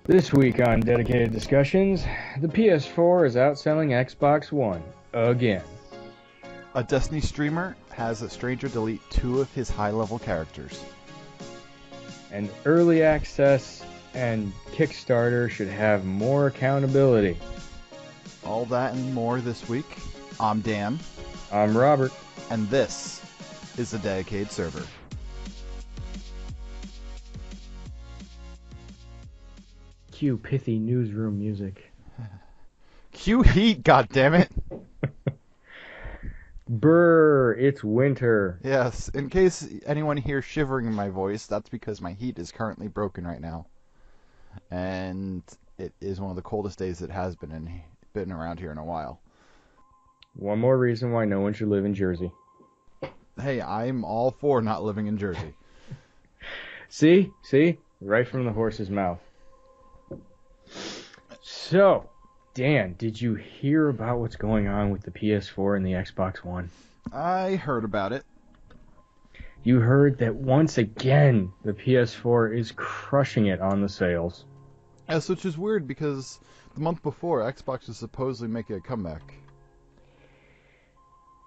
This week on Dedicated Discussions, the PS4 is outselling Xbox One again. A Destiny streamer has a stranger delete 2 of his high-level characters. And early access and Kickstarter should have more accountability. All that and more this week. I'm Dan. I'm Robert. And this is the Dedicated Server. Cue pithy newsroom music. Cue heat, goddammit! Brr, it's winter. Yes, in case anyone hears shivering in my voice, that's because my heat is currently broken right now. And it is one of the coldest days it has been around here in a while. One more reason why no one should live in Jersey. Hey, I'm all for not living in Jersey. See? Right from the horse's mouth. So, Dan, did you hear about what's going on with the PS4 and the Xbox One? I heard about it. You heard that once again, the PS4 is crushing it on the sales. Yes, which is weird because the month before, Xbox was supposedly making a comeback.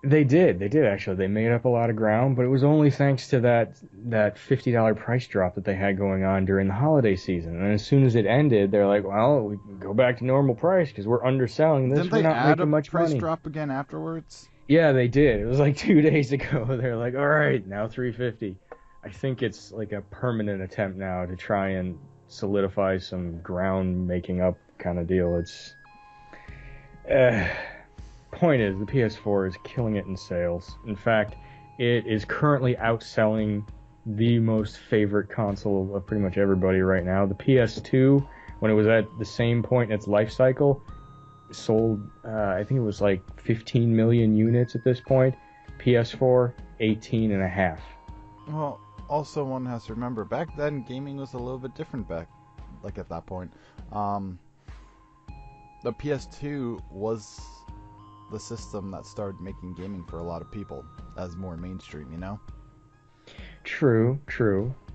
They did actually. They made up a lot of ground, but it was only thanks to that $50 price drop that they had going on during the holiday season. And as soon as it ended, they're like, well, we can go back to normal price because we're underselling this. Didn't we're they not add making a much price money. drop again afterwards? Yeah, they did. It was like 2 days ago. They're like, all right, now $350. I think it's like a permanent attempt now to try and solidify some ground making up kind of deal. It's point is, the PS4 is killing it in sales. In fact, it is currently outselling the most favorite console of pretty much everybody right now. The PS2, when it was at the same point in its life cycle, sold, I think it was like 15 million units at this point. PS4, 18 and a half. Well, also one has to remember, back then gaming was a little bit different at that point. The PS2 was the system that started making gaming for a lot of people as more mainstream, you know? True.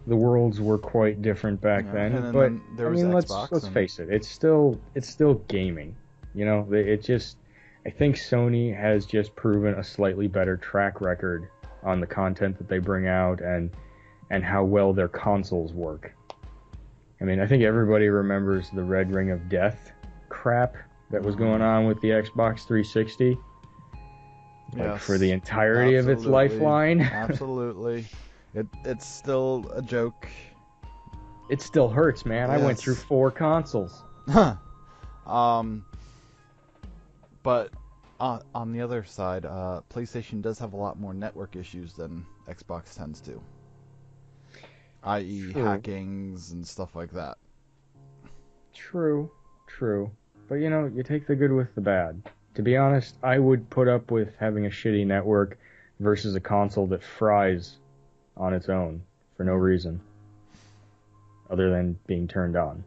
The worlds were quite different back then, but there was let's face it, it's still gaming. You know, I think Sony has just proven a slightly better track record on the content that they bring out and how well their consoles work. I mean, I think everybody remembers the Red Ring of Death crap that was going on with the Xbox 360. Yes, for the entirety of its lifeline. Absolutely. It's still a joke. It still hurts, man. Yes. I went through 4 consoles. But on the other side, PlayStation does have a lot more network issues than Xbox tends to. I.e. hackings and stuff like that. True. But you take the good with the bad. To be honest, I would put up with having a shitty network versus a console that fries on its own for no reason other than being turned on.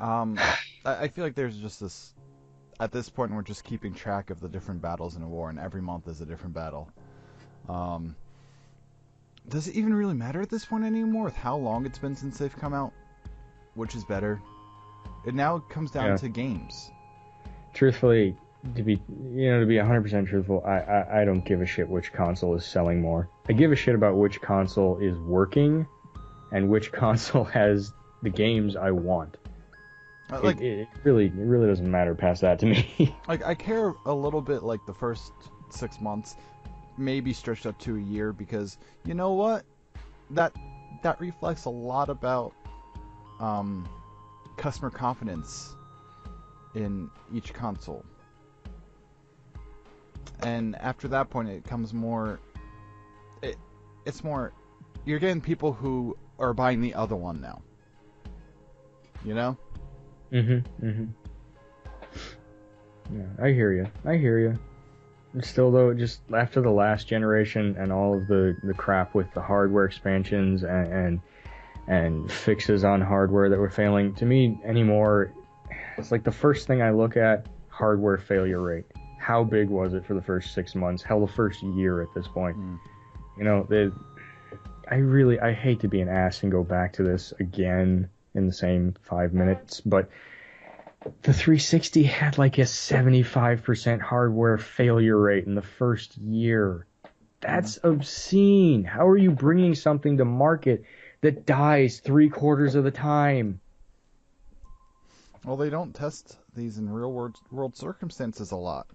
I feel like there's just this... At this point, we're just keeping track of the different battles in a war, and every month is a different battle. Does it even really matter at this point anymore with how long it's been since they've come out? Which is better? It now comes down to games. Truthfully, to be 100% truthful, I don't give a shit which console is selling more. I give a shit about which console is working and which console has the games I want. It really doesn't matter past that to me. I care a little bit the first 6 months, maybe stretched up to a year, because you know what? That reflects a lot about customer confidence in each console. And after that point, it comes more... It's more... You're getting people who are buying the other one now. You know? Yeah, I hear you. Still, though, just after the last generation and all of the crap with the hardware expansions and fixes on hardware that were failing, to me anymore, it's like the first thing I look at, hardware failure rate. How big was it for the first 6 months? Hell, the first year at this point. I hate to be an ass and go back to this again, in the same 5 minutes, but the 360 had like a 75% hardware failure rate in the first year. That's obscene. How are you bringing something to market that dies 3/4 of the time? Well, they don't test these in real world circumstances a lot.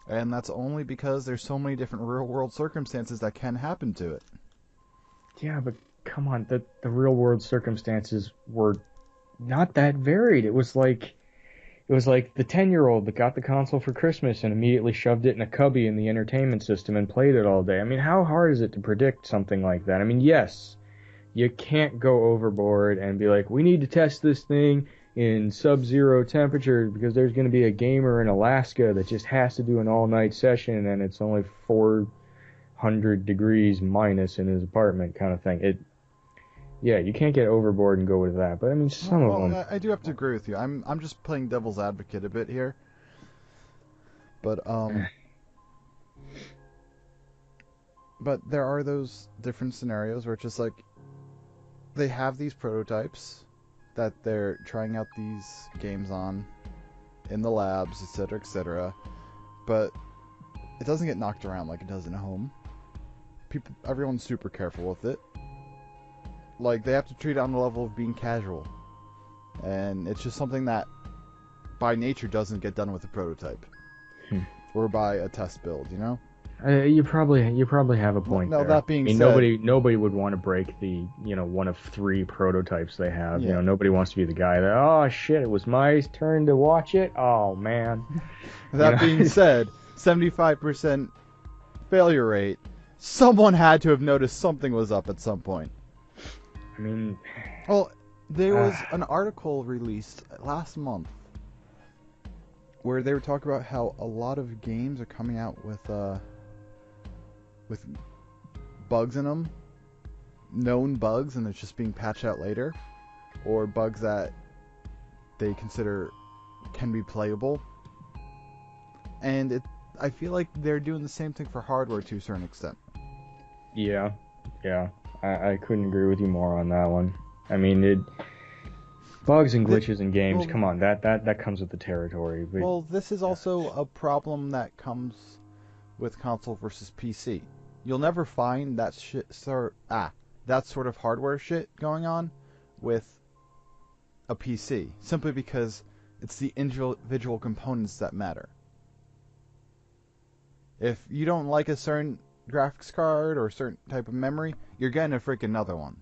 And that's only because there's so many different real world circumstances that can happen to it. Yeah, but come on, the real world circumstances were not that varied. It was like the 10-year-old that got the console for Christmas and immediately shoved it in a cubby in the entertainment system and played it all day. I mean, how hard is it to predict something like that? I mean, yes, you can't go overboard and be like, we need to test this thing in sub-zero temperatures because there's going to be a gamer in Alaska that just has to do an all-night session and it's only 400 degrees minus in his apartment kind of thing. Yeah, you can't get overboard and go with that. But I mean, some of them. I do have to agree with you. I'm just playing devil's advocate a bit here. But but there are those different scenarios where it's just like they have these prototypes that they're trying out these games on in the labs, etc., etc. But it doesn't get knocked around like it does in a home. Everyone's super careful with it. Like, they have to treat it on the level of being casual. And it's just something that, by nature, doesn't get done with a prototype. Or by a test build, you know? You probably have a point No, there. that being said... Nobody would want to break the, one of 3 prototypes they have. Yeah. Nobody wants to be the guy that, oh, shit, it was my turn to watch it? Oh, man. That being said, 75% failure rate, someone had to have noticed something was up at some point. I mean... Well, there was an article released last month where they were talking about how a lot of games are coming out with bugs in them, known bugs, and it's just being patched out later, or bugs that they consider can be playable. And I feel like they're doing the same thing for hardware to a certain extent. Yeah. I couldn't agree with you more on that one. I mean, bugs and glitches in games, come on, that comes with the territory. But, well, this is also a problem that comes with console versus PC. You'll never find that that sort of hardware shit going on with a PC, simply because it's the individual components that matter. If you don't like a certain graphics card or a certain type of memory, you're getting a freaking another one.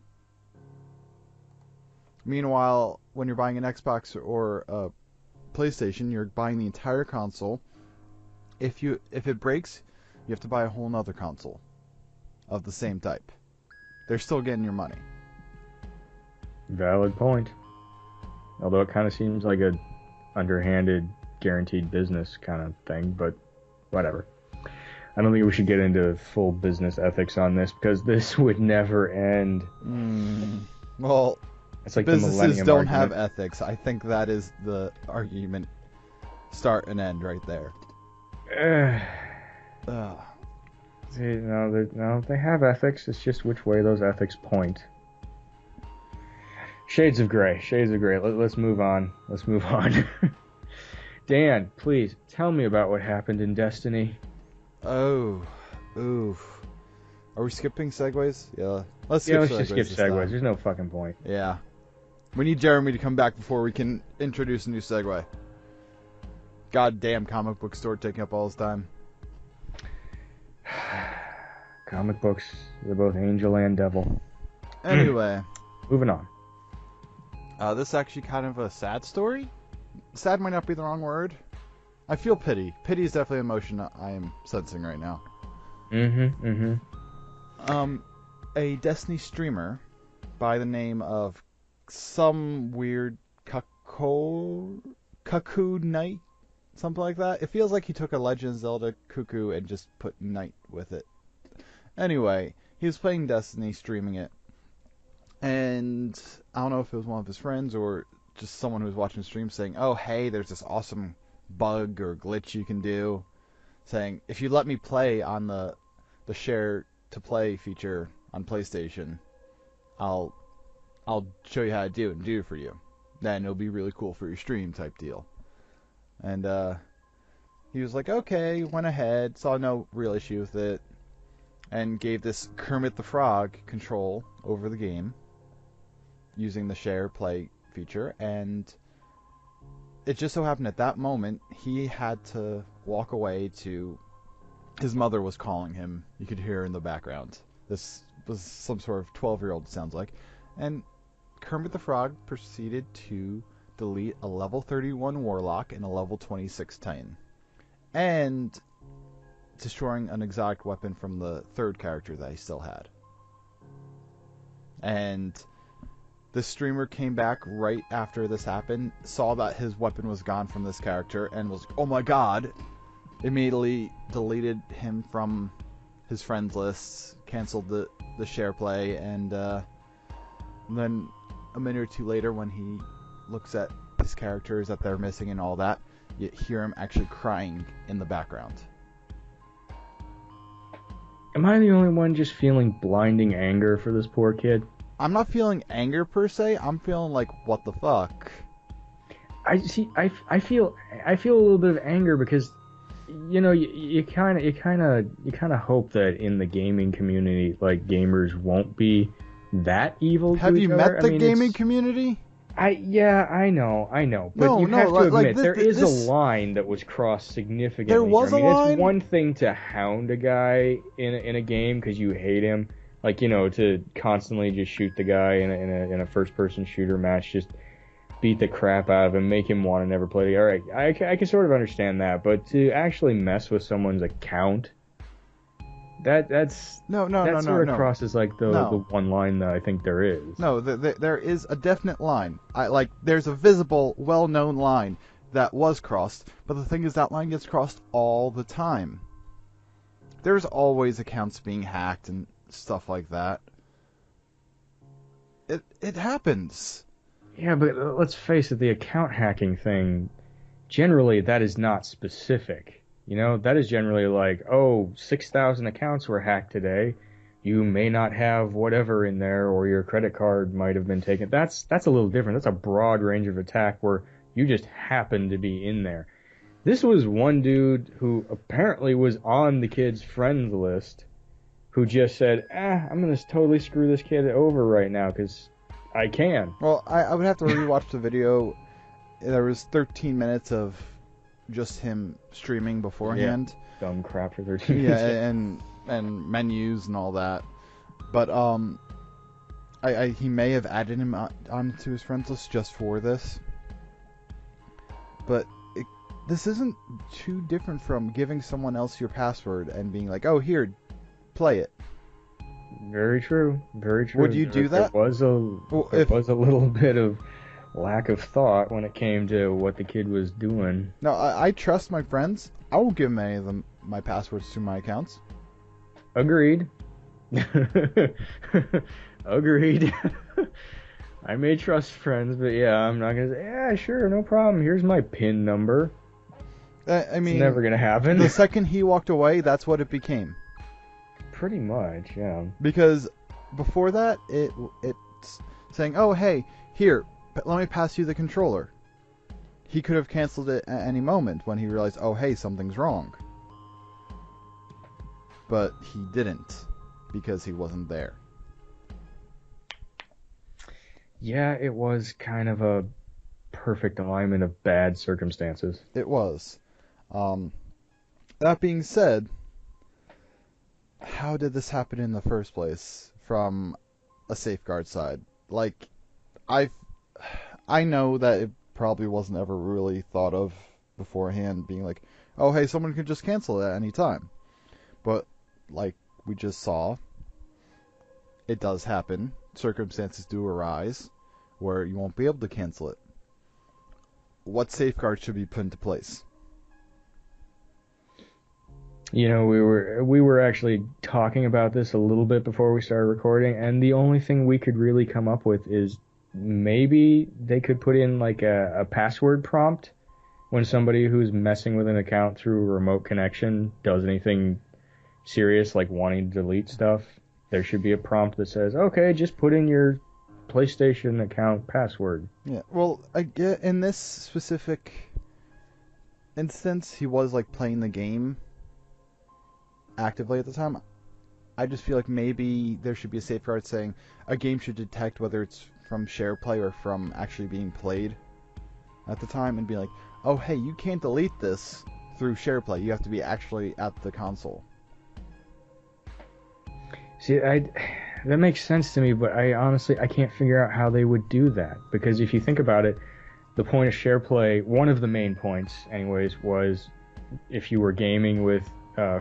Meanwhile, when you're buying an Xbox or a PlayStation, you're buying the entire console. If it breaks, you have to buy a whole nother console of the same type. They're still getting your money. Valid point. Although it kind of seems like a underhanded, guaranteed business kind of thing, but whatever. I don't think we should get into full business ethics on this because this would never end. Well, it's like businesses the don't argument. have ethics. I think that is the argument. Start and end right there. See, no, they have ethics. It's just which way those ethics point. Shades of gray. Let's move on. Dan, please tell me about what happened in Destiny. Oh, oof. Are we skipping segues? Yeah. Let's just skip segues. There's no fucking point. Yeah. We need Jeremy to come back before we can introduce a new segue. Goddamn comic book store taking up all his time. Comic books, they're both angel and devil. Anyway. Moving on. This is actually kind of a sad story. Sad might not be the wrong word. I feel pity. Pity is definitely an emotion I am sensing right now. A Destiny streamer by the name of some weird Cuckoo Knight, something like that. It feels like he took a Legend of Zelda Cuckoo and just put Knight with it. Anyway, he was playing Destiny, streaming it, and I don't know if it was one of his friends or just someone who was watching the stream saying, "Oh, hey, there's this awesome bug or glitch you can do," saying, "If you let me play on the share to play feature on PlayStation, I'll I'll show you how to do it and do it for you. Then it'll be really cool for your stream type deal. And he was like, okay, went ahead, saw no real issue with it, and gave this Kermit the Frog control over the game using the share play feature. And it just so happened at that moment he had to walk away to... His mother was calling him. You could hear her in the background. This was some sort of 12-year-old, it sounds like. And Kermit the Frog proceeded to delete a level 31 Warlock and a level 26 Titan. And destroying an exotic weapon from the third character that he still had. And the streamer came back right after this happened, saw that his weapon was gone from this character, and was, oh my god, immediately deleted him from his friends lists, canceled the share play, and then a minute or two later when he looks at his characters that they're missing and all that, you hear him actually crying in the background. Am I the only one just feeling blinding anger for this poor kid? I'm not feeling anger per se, I'm feeling like, what the fuck? I feel a little bit of anger because, you know, you kind of hope that in the gaming community, like, gamers won't be that evil. Have you met the gaming it's... community? I know, but you have to admit there is a line that was crossed significantly. There was a line. It's one thing to hound a guy in a game because you hate him, like, you know, to constantly just shoot the guy in a first-person shooter match, just beat the crap out of him, make him want to never play the. All right, I can sort of understand that, but to actually mess with someone's account, that's sort of crosses like the one line that I think there is. No, there is a definite line. There's a visible, well-known line that was crossed, but the thing is that line gets crossed all the time. There's always accounts being hacked and stuff like that. It happens. Yeah, but let's face it, the account hacking thing, generally that is not specific. You know, that is generally like, 6,000 accounts were hacked today. You may not have whatever in there, or your credit card might have been taken. That's a little different. That's a broad range of attack where you just happen to be in there. This was one dude who apparently was on the kid's friends list who just said, I'm going to totally screw this kid over right now because I can. Well, I would have to rewatch the video. There was 13 minutes of just him streaming beforehand. Yeah, dumb crap for 13 minutes. Yeah, and menus and all that. But he may have added him onto his friends list just for this. But this isn't too different from giving someone else your password and being like, oh, here, play it. Very true. Very true. Would you do that? There was a little bit of lack of thought when it came to what the kid was doing. No, I trust my friends. I won't give any of them my passwords to my accounts. Agreed. Agreed. I may trust friends, but yeah, I'm not gonna say, yeah, sure, no problem. Here's my PIN number. I mean, it's never gonna happen. The second he walked away, that's what it became. Pretty much, yeah. Because before that, it's saying, oh, hey, here, let me pass you the controller. He could have canceled it at any moment when he realized, oh, hey, something's wrong. But he didn't, because he wasn't there. Yeah, it was kind of a perfect alignment of bad circumstances. It was. That being said, how did this happen in the first place from a safeguard side? Like, I know that it probably wasn't ever really thought of beforehand, being like, oh, hey, someone could just cancel it at any time. But, like we just saw, it does happen. Circumstances do arise where you won't be able to cancel it. What safeguards should be put into place? You know, we were actually talking about this a little bit before we started recording, and the only thing we could really come up with is maybe they could put in like a password prompt when somebody who's messing with an account through a remote connection does anything serious, like wanting to delete stuff. There should be a prompt that says, okay, just put in your PlayStation account password. Yeah. Well, in this specific instance, he was like playing the game actively at the time. I just feel like maybe there should be a safeguard saying a game should detect whether it's from share play or from actually being played at the time, and be like, oh hey, you can't delete this through share play. You have to be actually at the console. See, that makes sense to me, but I honestly I can't figure out how they would do that, because if you think about it, the point of share play, one of the main points, anyways, was if you were gaming with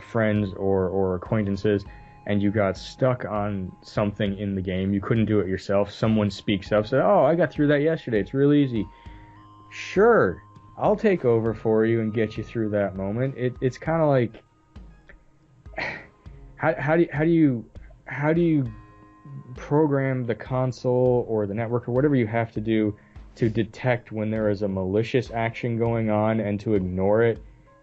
friends or acquaintances, and you got stuck on something in the game, you couldn't do it yourself. Someone speaks up, says, "Oh, I got through that yesterday. It's real easy." Sure, I'll take over for you and get you through that moment. It's kind of like how do you program the console or the network or whatever you have to do to detect when there is a malicious action going on and to ignore it,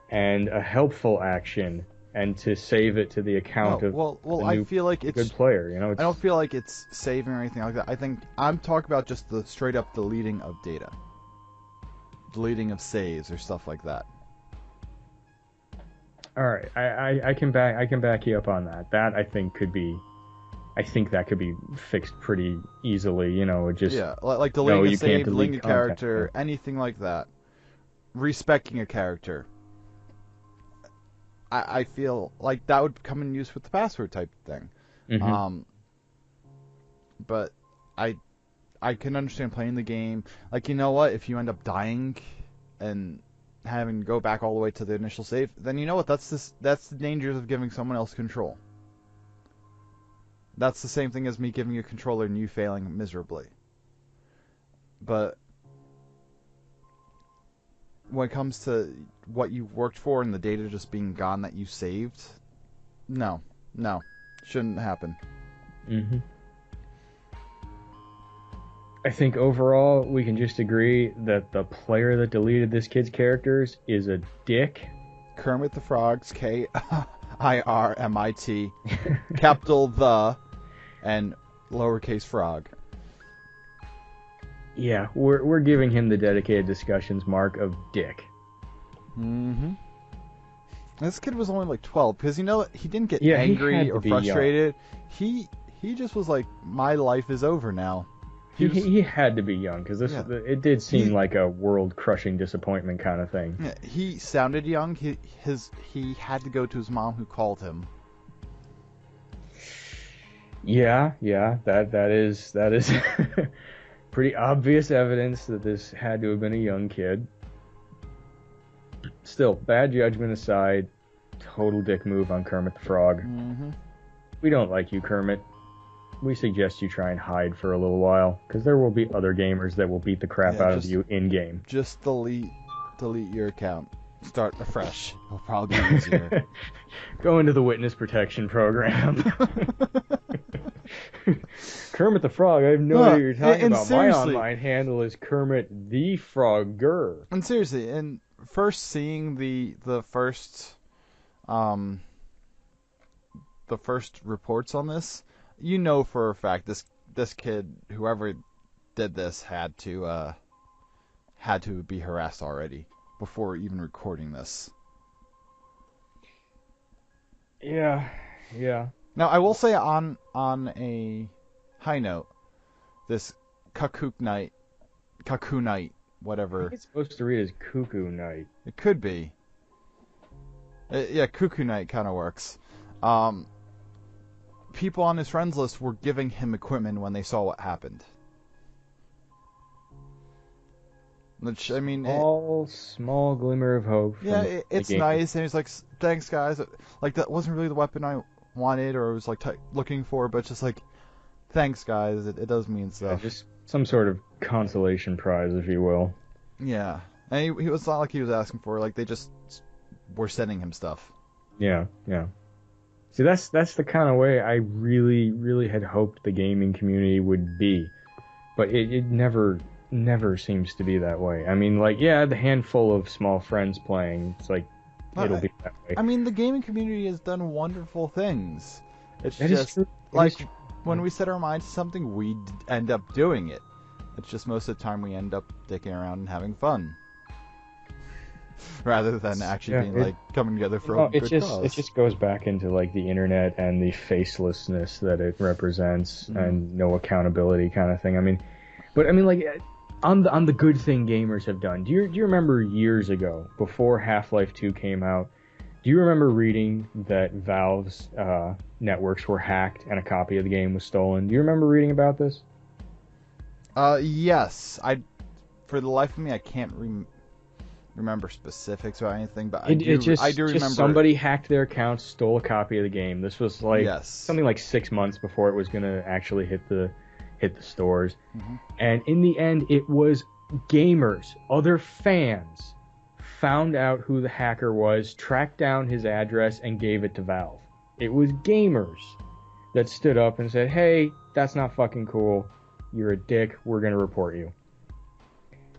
and a helpful action and to save it to the account of well, the I new feel like it's good player. You know, I don't feel like it's saving or anything like that. I think I'm talking about just the straight up deleting of data, deleting of saves or stuff like that. All right, I can back you up on that. That I think that could be fixed pretty easily. You know, just Yeah, like deleting a you save, can't delete deleting a content. character, anything like that. Respecting a character. I feel like that would come in use with the password type thing. Mm-hmm. But I can understand playing the game. Like, you know what? If you end up dying and having to go back all the way to the initial save, then you know what? That's the dangers of giving someone else control. That's the same thing as me giving you a controller and you failing miserably. But when it comes to what you worked for and the data just being gone that you saved, no, shouldn't happen. Mm-hmm. I think overall we can just agree that the player that deleted this kid's characters is a dick. Kermit the Frog's Kirmit, capital the, and lowercase frog. Yeah, we're giving him the dedicated discussions mark of dick. Mm-hmm. This kid was only like 12, because you know he didn't get Yeah, angry or frustrated. He just was like, my life is over now. He had to be young, because it did seem like a world-crushing disappointment kind of thing. Yeah, he sounded young. He had to go to his mom, who called him. Yeah, that is pretty obvious evidence that this had to have been a young kid. Still, bad judgment aside, total dick move on Kermit the Frog. Mm-hmm. We don't like you, Kermit. We suggest you try and hide for a little while, because there will be other gamers that will beat the crap out of you in-game. Just delete your account. Start afresh. It'll probably be easier. Go into the witness protection program. Kermit the Frog, I have no idea what you're talking about. My online handle is Kermit the Frogger. And seriously, and first seeing the first reports on this, you know for a fact this kid, whoever did this, had to be harassed already before even recording this. Yeah. Now, I will say on a high note, this Cuckoo Night, whatever. It's supposed to read as Cuckoo Night. It could be. Yeah, Cuckoo Night kind of works. People on his friends list were giving him equipment when they saw what happened. Which, I mean... Small glimmer of hope. Yeah, it's nice, and he's like, thanks, guys. Like, that wasn't really the weapon I wanted or was like looking for, but just like, thanks, guys. It does mean stuff. Yeah, just some sort of consolation prize, if you will. Yeah, and he was not like he was asking for. Like, they just were sending him stuff. Yeah. See, that's the kind of way I really, really had hoped the gaming community would be, but it never seems to be that way. I mean, like, yeah, the handful of small friends playing, it's like, it'll be that way. I mean, the gaming community has done wonderful things. It's that just is true. like when we set our minds to something, we end up doing it. It's just most of the time we end up dicking around and having fun. Rather than actually being coming together for a good cause. It just goes back into like the internet and the facelessness that it represents and no accountability kind of thing. I mean, like on the good thing gamers have done. Do you remember years ago, before Half-Life 2 came out? Do you remember reading that Valve's networks were hacked and a copy of the game was stolen? Do you remember reading about this? Yes. For the life of me, I can't remember specifics about anything, but I do remember. Just somebody hacked their account, stole a copy of the game. This was like something like 6 months before it was going to actually hit the stores. Mm-hmm. And in the end, it was gamers, other fans, found out who the hacker was, tracked down his address, and gave it to Valve. It was gamers that stood up and said, "Hey, that's not fucking cool. You're a dick. We're going to report you."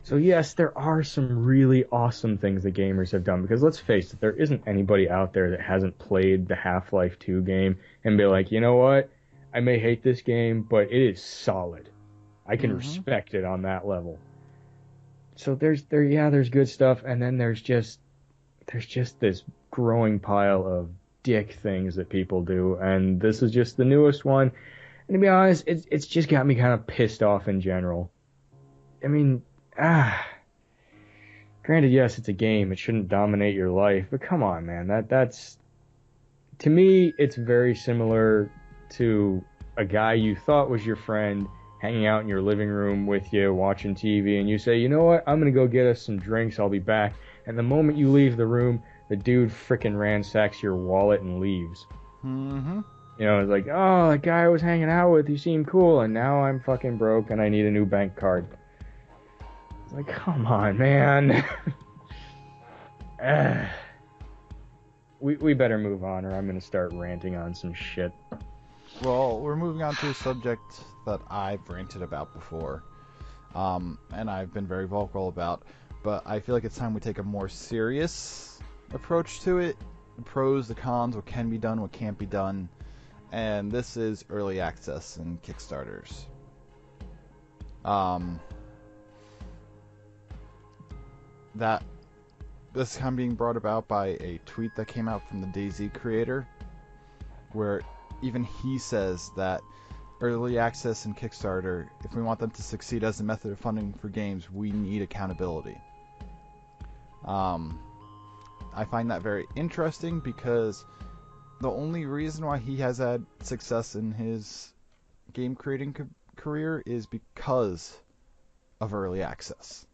So yes, there are some really awesome things that gamers have done, because let's face it, there isn't anybody out there that hasn't played the Half-Life 2 game and be like, you know what? I may hate this game, but it is solid. I can respect it on that level. So there's good stuff, and then there's just this growing pile of dick things that people do, and this is just the newest one. And to be honest, it's just got me kind of pissed off in general. I mean, granted, yes, it's a game. It shouldn't dominate your life, but come on, man. That's to me, it's very similar to a guy you thought was your friend hanging out in your living room with you, watching TV, and you say, you know what, I'm going to go get us some drinks, I'll be back. And the moment you leave the room, the dude frickin' ransacks your wallet and leaves. Mm-hmm. You know, it's like, oh, that guy I was hanging out with, he seemed cool, and now I'm fucking broke and I need a new bank card. It's like, come on, man. We better move on, or I'm going to start ranting on some shit. Well, we're moving on to a subject that I've ranted about before, and I've been very vocal about, but I feel like it's time we take a more serious approach to it. The pros, the cons, what can be done, what can't be done, and this is early access and Kickstarters. This is kind of being brought about by a tweet that came out from the DayZ creator, where even he says that early access and Kickstarter, if we want them to succeed as a method of funding for games, we need accountability. I find that very interesting, because the only reason why he has had success in his game creating career is because of early access.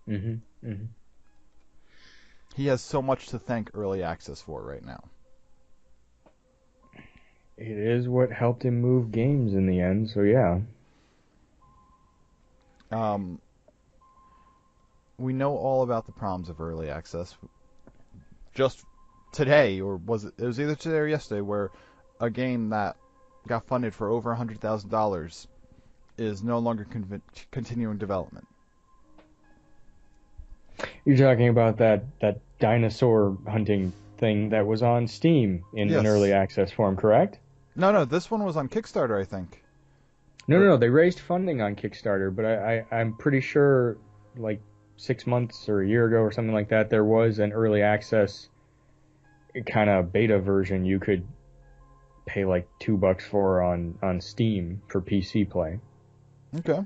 Mm-hmm. Mm-hmm. He has so much to thank early access for right now. It is what helped him move games in the end, so yeah. We know all about the problems of early access. Just today, or was it was either today or yesterday, where a game that got funded for over $100,000 is no longer continuing development. You're talking about that dinosaur hunting thing that was on Steam in an early access form, correct? No, this one was on Kickstarter, I think. No, they raised funding on Kickstarter, but I'm pretty sure, like 6 months or a year ago or something like that, there was an early access kind of beta version you could pay like $2 for on Steam for PC play. Okay.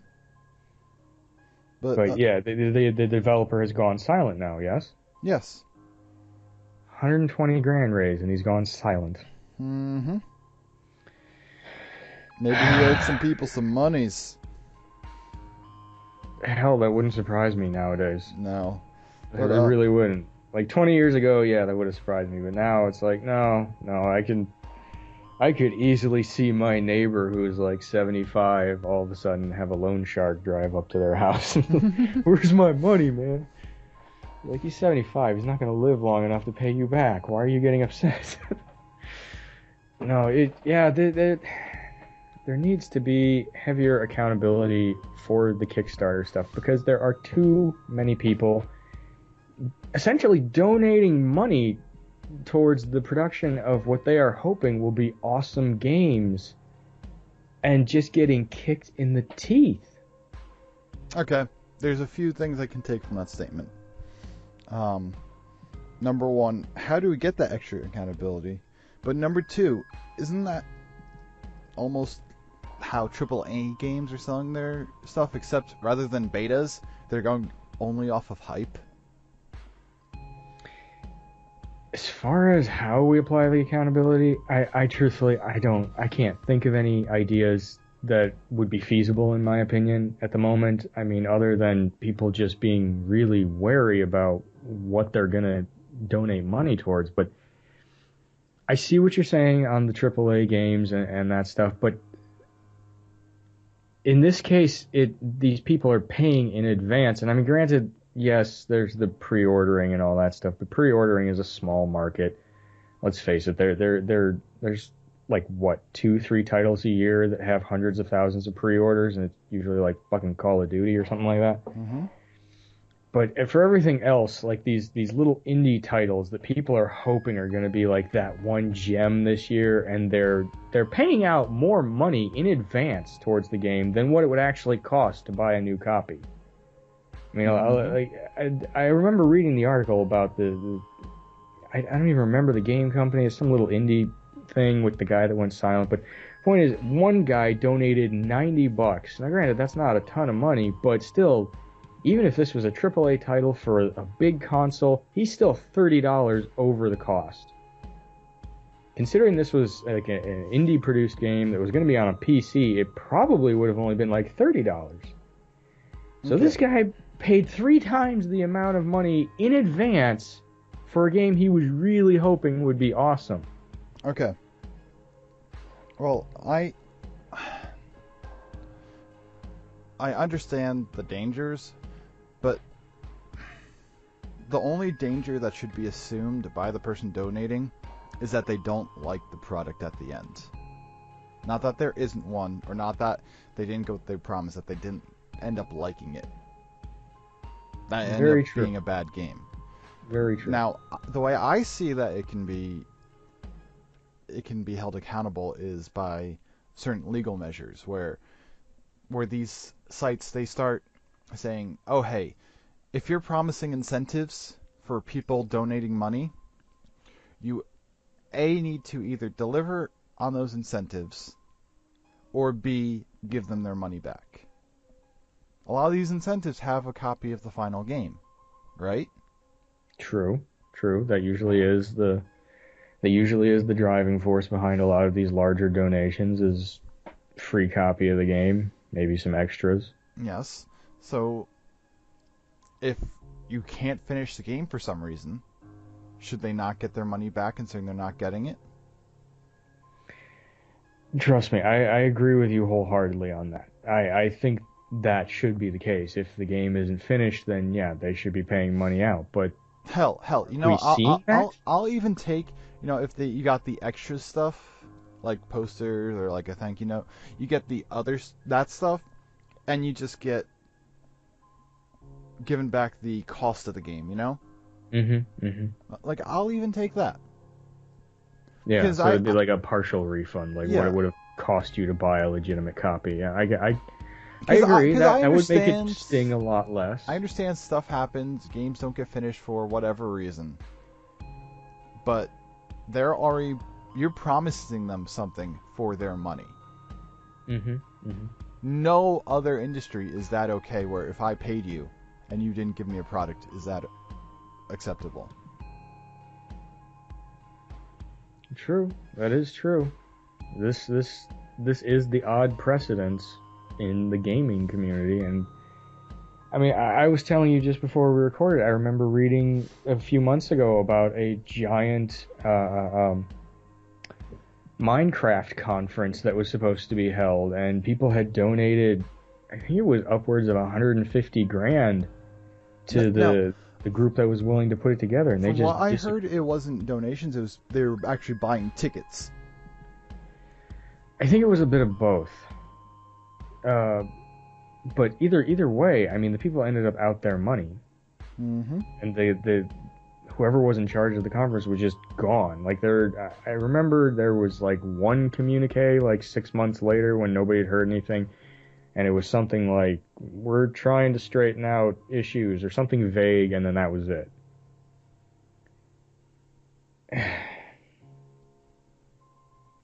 But yeah, the developer has gone silent now, yes? Yes. 120 grand raised, and he's gone silent. Mm-hmm. Maybe he owed some people some monies. Hell, that wouldn't surprise me nowadays. No. It really wouldn't. Like 20 years ago, yeah, that would have surprised me. But now it's like, no, I could easily see my neighbor who's like 75 all of a sudden have a loan shark drive up to their house. Where's my money, man? Like, he's 75. He's not going to live long enough to pay you back. Why are you getting upset? No, there needs to be heavier accountability for the Kickstarter stuff, because there are too many people essentially donating money towards the production of what they are hoping will be awesome games and just getting kicked in the teeth. Okay, there's a few things I can take from that statement. Number one, how do we get that extra accountability? But number two, isn't that almost how AAA games are selling their stuff, except rather than betas, they're going only off of hype? As far as how we apply the accountability, I truthfully, I can't think of any ideas that would be feasible in my opinion at the moment. I mean, other than people just being really wary about what they're gonna donate money towards. But I see what you're saying on the AAA games and that stuff, but in this case, these people are paying in advance, and I mean, granted, yes, there's the pre-ordering and all that stuff, but pre-ordering is a small market. Let's face it, there's like what 2-3 titles a year that have hundreds of thousands of pre-orders, and it's usually like fucking Call of Duty or something like that. Mm-hmm. But for everything else, like these little indie titles that people are hoping are going to be like that one gem this year, and they're paying out more money in advance towards the game than what it would actually cost to buy a new copy. I mean, I remember reading the article about I don't even remember the game company. It's some little indie thing with the guy that went silent. But the point is, one guy donated $90. Now, granted, that's not a ton of money, but still, even if this was a AAA title for a big console, he's still $30 over the cost. Considering this was like an indie-produced game that was going to be on a PC, it probably would have only been like $30. So Okay. this guy paid 3 times the amount of money in advance for a game he was really hoping would be awesome. Okay. Well, I understand the dangers, but the only danger that should be assumed by the person donating is that they don't like the product at the end. Not that there isn't one, or not that they didn't go with their promise, that they didn't end up liking it. That ended up being a bad game. Very true. Now, the way I see that it can be held accountable is by certain legal measures, where these sites, they start saying, oh hey, if you're promising incentives for people donating money, you need to either deliver on those incentives, or B, give them their money back. A lot of these incentives have a copy of the final game, right? True. That usually is the driving force behind a lot of these larger donations, is free copy of the game, maybe some extras. Yes. So if you can't finish the game for some reason, should they not get their money back considering they're not getting it? Trust me, I agree with you wholeheartedly on that. I think that should be the case. If the game isn't finished, then yeah, they should be paying money out. But hell, you know, I'll even take, you know, if you got the extra stuff, like posters or like a thank you note, you get the that stuff, and you just get given back the cost of the game, you know? Like, I'll even take that. Yeah, so it'd be like a partial refund, like what it would have cost you to buy a legitimate copy. Yeah, I agree. That would make it sting a lot less. I understand stuff happens, games don't get finished for whatever reason. But you're promising them something for their money. No other industry is that okay, where if I paid you and you didn't give me a product, is that acceptable? True. That is true. This is the odd precedence in the gaming community. And I mean, I was telling you just before we recorded, I remember reading a few months ago about a giant Minecraft conference that was supposed to be held, and people had donated, I think it was upwards of 150 grand to the group that was willing to put it together, and they just. Well, I heard it wasn't donations; they were actually buying tickets. I think it was a bit of both. But either way, I mean, the people ended up out their money, and whoever was in charge of the conference was just gone. Like I remember there was like one communique like 6 months later when nobody had heard anything, and it was something like, we're trying to straighten out issues or something vague, and then that was it.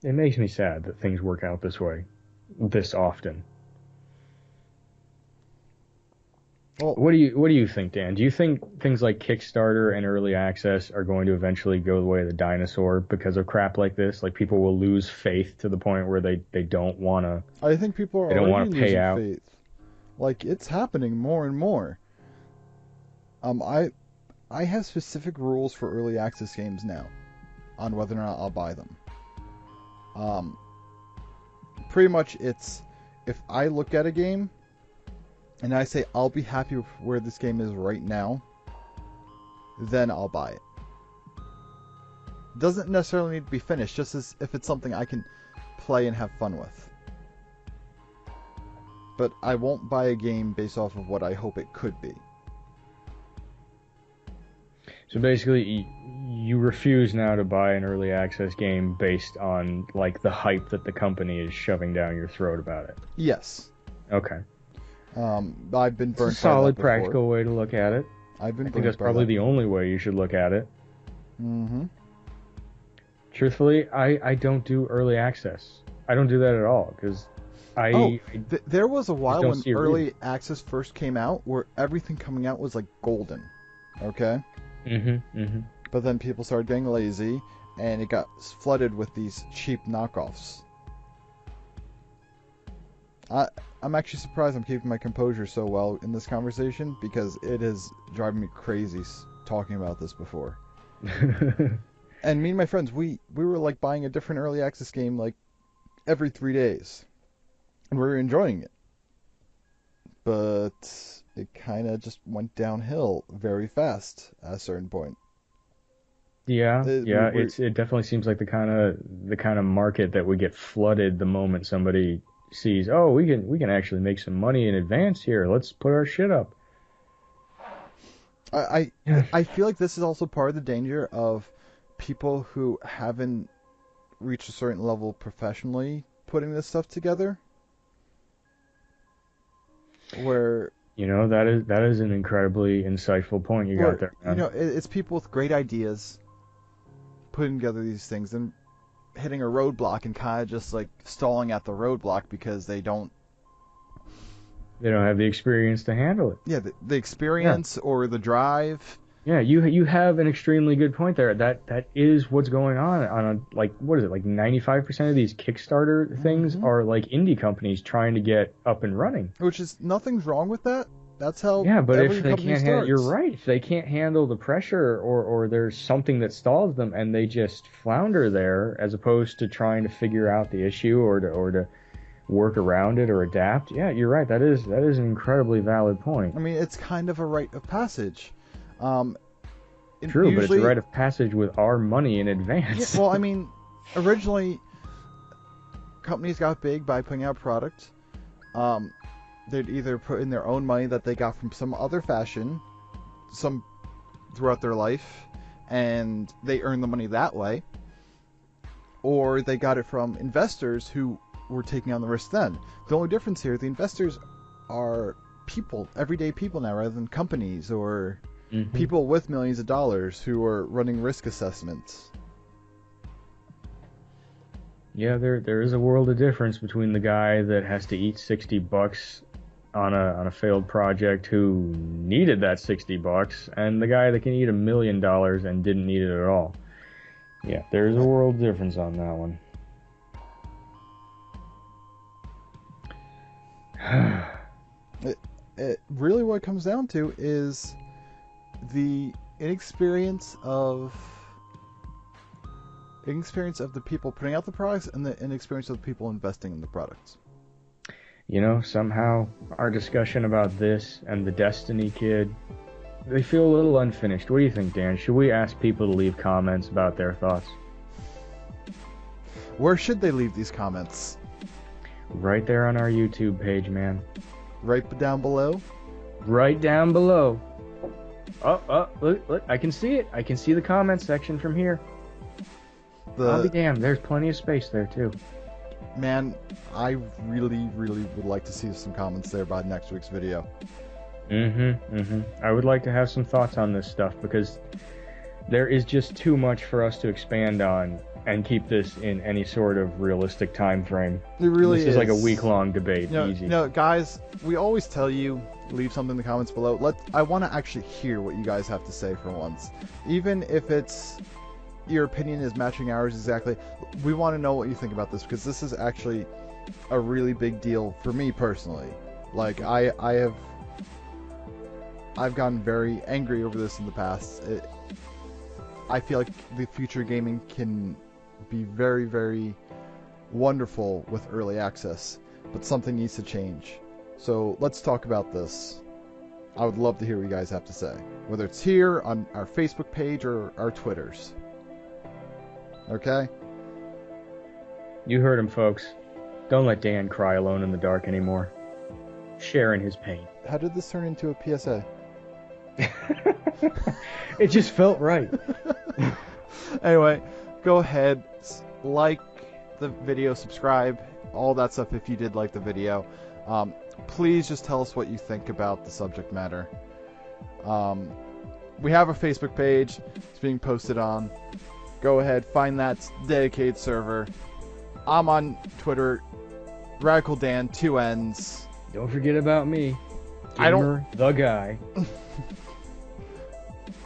It makes me sad that things work out this way, this often. Well, What do you think, Dan? Do you think things like Kickstarter and early access are going to eventually go the way of the dinosaur because of crap like this? Like, people will lose faith to the point where they don't want to. I think people are They don't already wanna pay losing out. faith. Like, it's happening more and more. I have specific rules for early access games now on whether or not I'll buy them. Pretty much it's, if I look at a game and I say I'll be happy with where this game is right now, then I'll buy it. It doesn't necessarily need to be finished, just as if it's something I can play and have fun with. But I won't buy a game based off of what I hope it could be. So basically, you refuse now to buy an early access game based on like the hype that the company is shoving down your throat about it. Yes. Okay. I've been It's burned a solid, by that before. practical way to look at it. I've been I think burned that's by probably that the only way you should look at it. Mm-hmm. Truthfully, I don't do early access. I don't do that at all because There was a while don't when see a early access first came out where everything coming out was like golden. Okay? But then people started getting lazy and it got flooded with these cheap knockoffs. I'm actually surprised I'm keeping my composure so well in this conversation because it is driving me crazy talking about this before. And me and my friends, we were like buying a different early access game like every 3 days. And we were enjoying it. But it kind of just went downhill very fast at a certain point. Yeah, it definitely seems like the kind of market that would get flooded the moment somebody sees, oh, we can actually make some money in advance here. Let's put our shit up. I feel like this is also part of the danger of people who haven't reached a certain level professionally putting this stuff together. Where that is an incredibly insightful point you got there, man. It's people with great ideas putting together these things and hitting a roadblock and kind of just like stalling at the roadblock because they don't have the experience to handle it. Yeah, the experience or the drive. Yeah, you have an extremely good point there. That is what's going on a, like, what is it, like 95% of these Kickstarter things are like indie companies trying to get up and running. Which is, nothing's wrong with that. That's how but every if they company can't starts. you're right. If they can't handle the pressure or there's something that stalls them and they just flounder there as opposed to trying to figure out the issue or to work around it or adapt. Yeah, you're right. That is an incredibly valid point. I mean, it's kind of a rite of passage. True, but it's a rite of passage with our money in advance. Yeah, well, I mean, originally, companies got big by putting out product. They'd either put in their own money that they got from some other fashion, throughout their life, and they earned the money that way, or they got it from investors who were taking on the risk then. The only difference here, the investors are people, everyday people now, rather than companies or people with millions of dollars who are running risk assessments. Yeah, there is a world of difference between the guy that has to eat $60 on a failed project who needed that $60 and the guy that can eat $1 million and didn't need it at all. Yeah, there's a world difference on that one. It really what it comes down to is the inexperience of the people putting out the products and the inexperience of the people investing in the products. Somehow our discussion about this and the Destiny Kid, they feel a little unfinished. What do you think, Dan? Should we ask people to leave comments about their thoughts? Where should they leave these comments? Right there on our YouTube page, man. Right down below? Right down below. Look, I can see it. I can see the comments section from here. I'll be damned. There's plenty of space there too. Man, I really, really would like to see some comments there by next week's video. I would like to have some thoughts on this stuff because there is just too much for us to expand on and keep this in any sort of realistic time frame. It really is. This is like a week-long debate. Easy. Guys, we always tell you, leave something in the comments below. I want to actually hear what you guys have to say for once. Even if it's your opinion is matching ours exactly, we want to know what you think about this, because this is actually a really big deal for me personally. Like, I've gotten very angry over this in the past. I feel like the future gaming can be very, very wonderful with early access, but something needs to change. So let's talk about this. I would love to hear what you guys have to say, whether it's here on our Facebook page or our Twitters. Okay? You heard him, folks. Don't let Dan cry alone in the dark anymore. Share in his pain. How did this turn into a PSA? It just felt right. Anyway, go ahead, like the video, subscribe, all that stuff if you did like the video. Please just tell us what you think about the subject matter. We have a Facebook page. It's being posted on. Go ahead, find that dedicated server. I'm on Twitter, Radical Dan, 2 N's. Don't forget about me. I don't. The guy.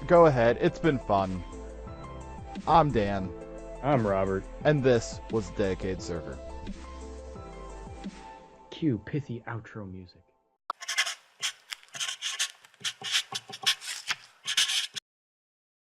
Go ahead, it's been fun. I'm Dan. I'm Robert. And this was Dedicated Server. Cue pithy outro music.